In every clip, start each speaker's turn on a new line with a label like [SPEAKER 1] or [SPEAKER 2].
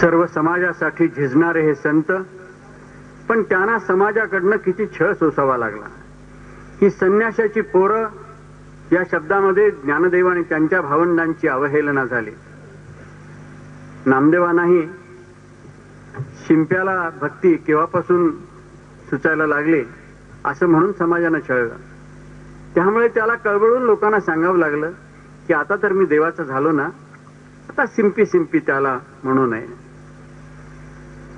[SPEAKER 1] सर्व समाजासाठी झिजणारे हे संत, पण त्यांना समाजाकडनं किती छळ सोसावा लागला. ही संन्याशाची पोरं या शब्दामध्ये ज्ञानदेव आणि त्यांच्या भावंडांची अवहेलना झाली. नामदेवांनाही शिंप्याला भक्ती केव्हापासून सुचायला लागली असं म्हणून समाजानं छळलं. त्यामुळे त्याला कळवळून लोकांना सांगावं लागलं की आता तर मी देवाचा झालो ना, आता सिंपी सिंपी त्याला म्हणू नये.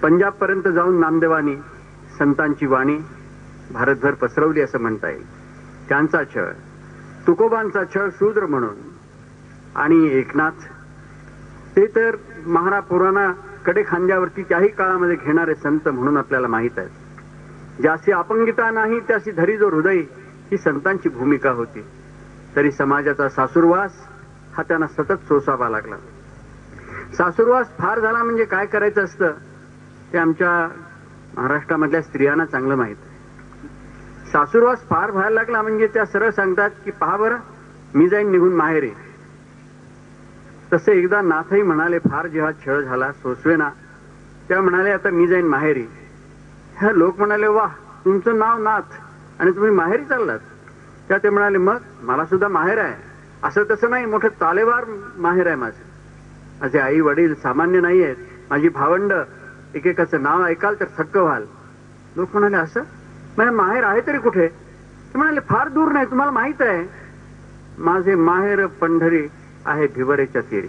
[SPEAKER 1] पंजाब पर्यंत जाऊन नामदेवानी संतांची वाणी भारतभर पसरवली असं म्हणता येईल. त्यांचा छळ, तुकोबांचा छळ शूद्र म्हणून, आणि एकनाथ ते तर महारापुराणा कडे खांद्यावरती त्याही काळामध्ये घेणारे संत म्हणून आपल्याला माहित आहे. ज्याची अपंगिता नाही त्याची धरी जो हृदय, ही संतांची भूमिका होती. तरी समाजाचा सासुरवास हा त्यांना सतत सोसावा लागला. सासुरवास फार झाला म्हणजे काय करायचं असतं ते आमच्या महाराष्ट्रामधल्या स्त्रियांना चांगलं माहित आहे. सासुरवास फार व्हायला लागला म्हणजे त्या सरळ सांगतात की पहा बरं, मी जाईन निघून माहेरी. तसे एकदा नाथही म्हणाले, फार जेव्हा छळ झाला सोसवेना, तेव्हा म्हणाले आता मी जाईन माहेरी. ह्या लोक म्हणाले, वाह, तुमचं नाव नाथ आणि तुम्ही माहेरी चाललात. त्या ते म्हणाले, मग मला सुद्धा माहेर आहे. असं तसं नाही, मोठं तालेवार माहेर आहे माझं. माझे आई वडील सामान्य नाही आहेत, माझी भावंड, एकेकाचं नाव ऐकाल तर थक्क व्हाल. लोक म्हणाले, असं म्हणजे माहेर आहे तरी कुठे? ते म्हणाले, फार दूर नाही, तुम्हाला माहित आहे माझे माहेर पंढरी आहे भिवरेच्या तीरी.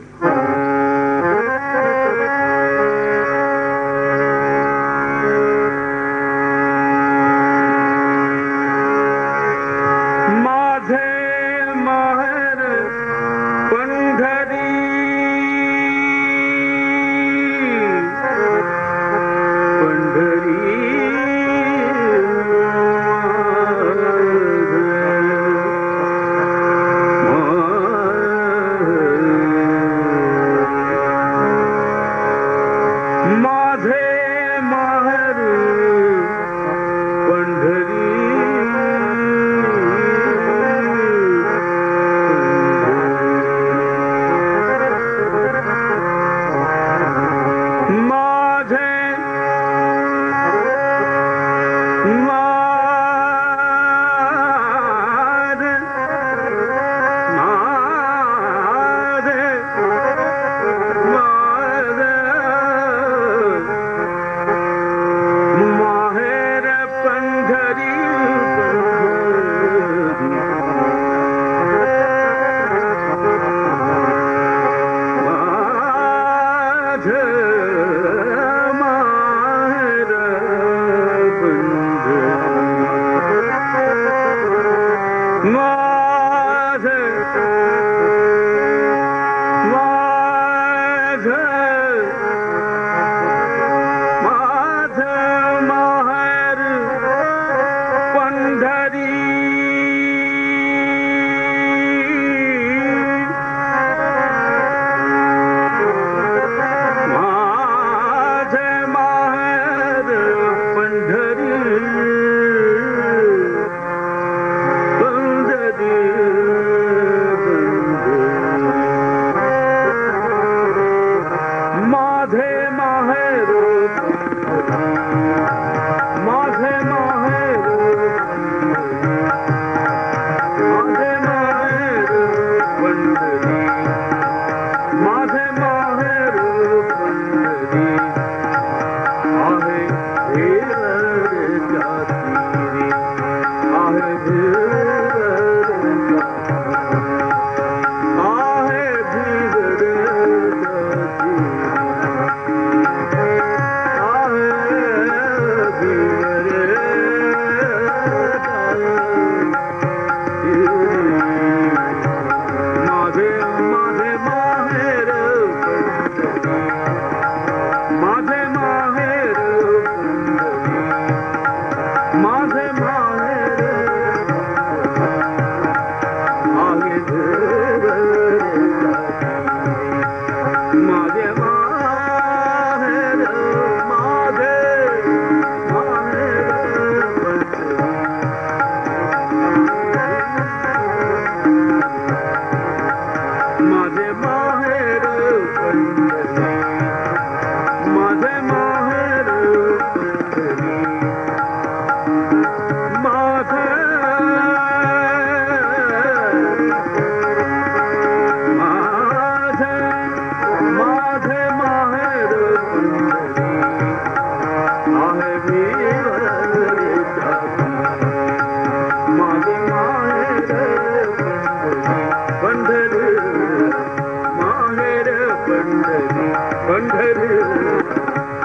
[SPEAKER 1] पंढरी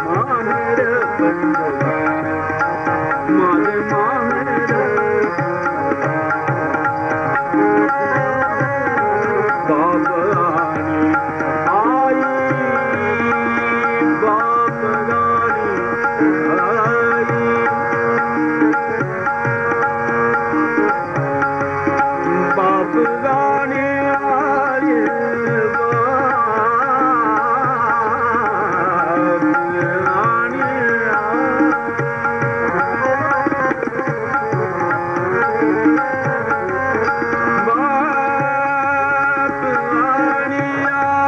[SPEAKER 1] माहेर माझे माहेर बाप आणि आई बाप राणी आई बाप राणी आई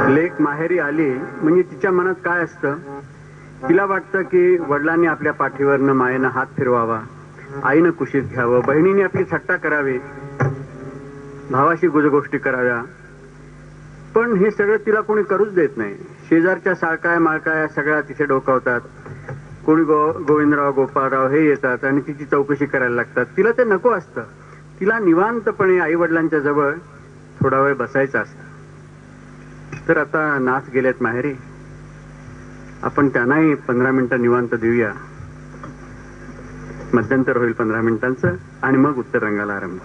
[SPEAKER 1] लेक माहेरी आली म्हणजे तिच्या मनात काय असतं? तिला वाटतं की वडिलांनी आपल्या पाठीवरनं मायेनं हात फिरवावा, आईनं कुशीत घ्यावं, बहिणीने आपली थट्टा करावी, भावाशी गुजगोष्टी कराव्या. पण हे सगळं तिला कोणी करूच देत नाही. शेजारच्या साळकाय माळकाय सगळ्या तिथे डोकावतात. कोणी गोविंदराव गोपाळराव हे येतात आणि तिची चौकशी करायला लागतात. तिला ते नको असतं. तिला निवांतपणे आई वडिलांच्या जवळ थोडा वेळ बसायचं असतं. तर आता नाथ गेलेत माहेरी, आपण त्यांनाही 15 मिनिटं निवांत देऊया. मध्यंतर होईल 15 मिनिटांचं आणि मग उत्तर रंगाला आरंभ.